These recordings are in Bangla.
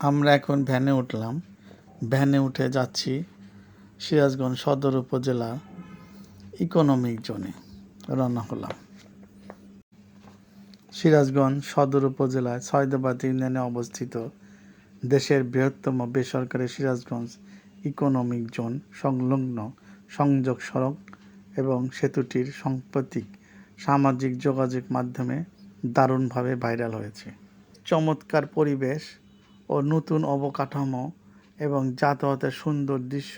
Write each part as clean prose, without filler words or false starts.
আমরা এখন ভ্যানে উঠলাম। ভ্যানে উঠে যাচ্ছি সিরাজগঞ্জ সদর উপজেলার ইকোনমিক জোনে রওনা হলাম। সিরাজগঞ্জ সদর উপজেলায় সৈয়দাবাদ ইউনিয়নে অবস্থিত দেশের বৃহত্তম বেসরকারি সিরাজগঞ্জ ইকোনমিক জোন সংলগ্ন সংযোগ সড়ক এবং সেতুটির সাম্প্রতিক সামাজিক যোগাযোগ মাধ্যমে দারুণভাবে ভাইরাল হয়েছে। চমৎকার পরিবেশ ও নতুন অবকাঠামো এবং যাতায়াতের সুন্দর দৃশ্য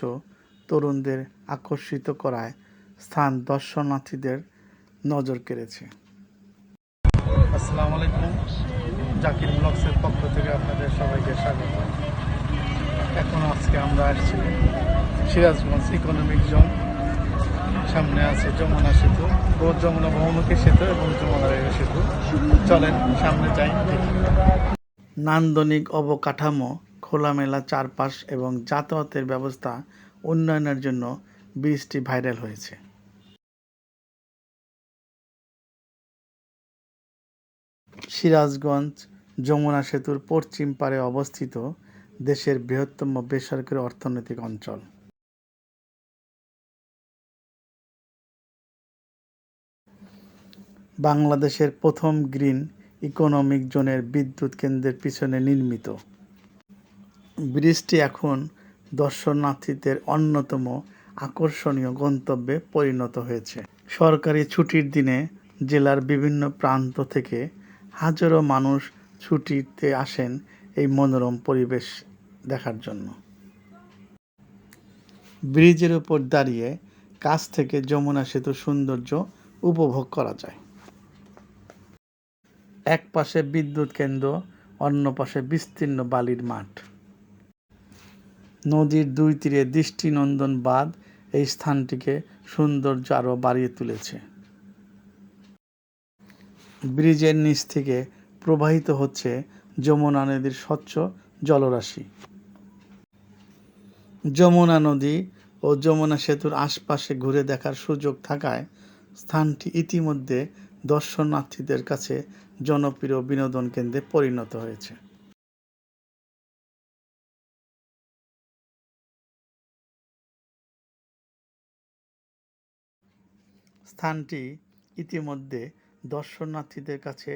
তরুণদের আকর্ষিত করায় স্থান দর্শনার্থীদের নজর কেড়েছে। আসসালামু আলাইকুম, জাকির ব্লগসের পক্ষ থেকে আপনাদের সবাইকে স্বাগত। এখন আজকে আমরা আসছি সিরাজগঞ্জ ইকোনমিক জোন। সামনে আছে যমুনা সেতু ও যমুনা বহুমুখী সেতু এবং যমুনা রেল সেতু। চলেন সামনে যাই। নান্দনিক অবকাঠামো, খোলামেলা চারপাশ এবং যাতায়াতের ব্যবস্থা উন্নয়নের জন্য ব্রিজটি ভাইরাল হয়েছে। সিরাজগঞ্জ যমুনা সেতুর পশ্চিম পাড়ে অবস্থিত দেশের বৃহত্তম বেসরকারি অর্থনৈতিক অঞ্চল। বাংলাদেশের প্রথম গ্রিন ইকোনমিক জোনের বিদ্যুৎ কেন্দ্রের পিছনে নির্মিত। ব্রিজটি এখন দর্শনার্থীদের অন্যতম আকর্ষণীয় গন্তব্যে পরিণত হয়েছে। সরকারি ছুটির দিনে জেলার বিভিন্ন প্রান্ত থেকে হাজারো মানুষ ছুটিতে আসেন এই মনোরম পরিবেশ দেখার জন্য। ব্রিজের উপর দাঁড়িয়ে কাছ থেকে যমুনা সেতুর সৌন্দর্য উপভোগ করা যায়। এক পাশে বিদ্যুৎ কেন্দ্র, অন্য পাশে বিস্তীর্ণ বালির মাঠ। নদীর দুই তীরে দৃষ্টিনন্দন বাঁধ এই স্থানটিকে সৌন্দর্য আরও বাড়িয়ে তুলেছে। ব্রিজের নিচ থেকে প্রবাহিত হচ্ছে যমুনা নদীর স্বচ্ছ জলরাশি। যমুনা নদী ও যমুনা সেতুর আশপাশে ঘুরে দেখার সুযোগ থাকায় স্থানটি ইতিমধ্যে দর্শনার্থীদের কাছে জনপ্রিয় বিনোদন কেন্দ্রে পরিণত হয়েছে। স্থানটি ইতিমধ্যে দর্শনার্থীদের কাছে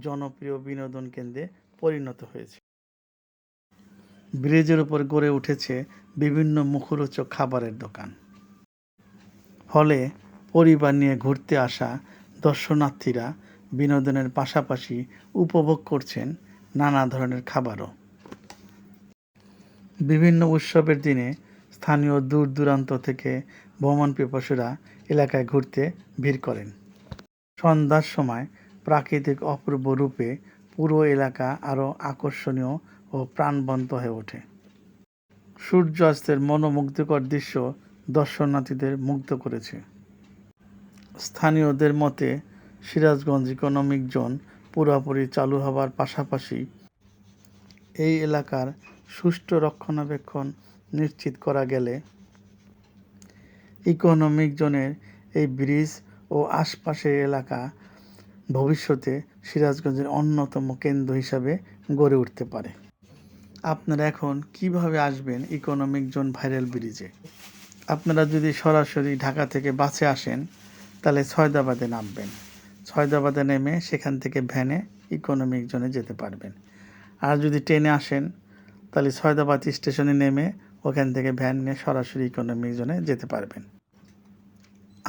জনপ্রিয় বিনোদন কেন্দ্রে পরিণত হয়েছে। ব্রিজের উপর গড়ে উঠেছে বিভিন্ন মুখরোচক খাবারের দোকান। ফলে পরিবার নিয়ে ঘুরতে আসা দর্শনার্থীরা বিনোদনের পাশাপাশি উপভোগ করছেন নানা ধরনের খাবারও। বিভিন্ন উৎসবের দিনে স্থানীয় দূর দূরান্ত থেকে ভ্রমণপিপাসুরা এলাকায় ঘুরতে ভিড় করেন। সন্ধ্যার সময় প্রাকৃতিক অপূর্ব রূপে পুরো এলাকা আরও আকর্ষণীয় ও প্রাণবন্ত হয়ে ওঠে। সূর্যাস্তের মনোমুগ্ধকর দৃশ্য দর্শনার্থীদের মুগ্ধ করেছে। স্থানীয়দের মতে সিরাজগঞ্জ ইকোনমিক জোন পুরোপুরি চালু হওয়ার পাশাপাশি এই এলাকার সুষ্ঠু রক্ষণাবেক্ষণ নিশ্চিত করা গেলে ইকোনমিক জোনের এই ব্রিজ ও আশপাশের এলাকা ভবিষ্যতে সিরাজগঞ্জের অন্যতম কেন্দ্র হিসাবে গড়ে উঠতে পারে। আপনারা এখন কিভাবে আসবেন ইকোনমিক জোন ভাইরাল ব্রিজে? আপনারা যদি সরাসরি ঢাকা থেকে বাসে আসেন তাহলে সৈয়দাবাদে নামবেন। সৈয়দাবাদে নেমে সেখান থেকে ভ্যানে ইকোনমিক জোনে যেতে পারবেন। আর যদি ট্রেনে আসেন তাহলে সৈয়দাবাদ স্টেশনে নেমে ওখান থেকে ভ্যান নিয়ে সরাসরি ইকোনমিক জোনে যেতে পারবেন।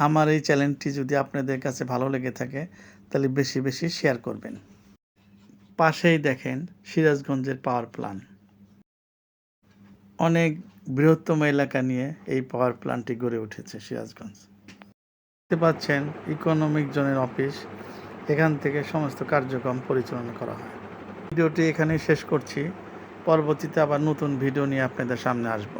আমার এই চ্যানেলটি যদি আপনাদের কাছে ভালো লেগে থাকে তাহলে বেশি বেশি শেয়ার করবেন। পাশেই দেখেন সিরাজগঞ্জের পাওয়ার প্ল্যান্ট। অনেক বৃহত্তম এলাকা নিয়ে এই পাওয়ার প্ল্যান্টটি গড়ে উঠেছে সিরাজগঞ্জ। দেখতে পাচ্ছেন ইকোনমিক জোনের অফিস। এখান থেকে সমস্ত কার্যক্রম পরিচালনা করা হয়। ভিডিওটি এখানেই শেষ করছি। পরবর্তীতে আবার নতুন ভিডিও নিয়ে আপনাদের সামনে আসব।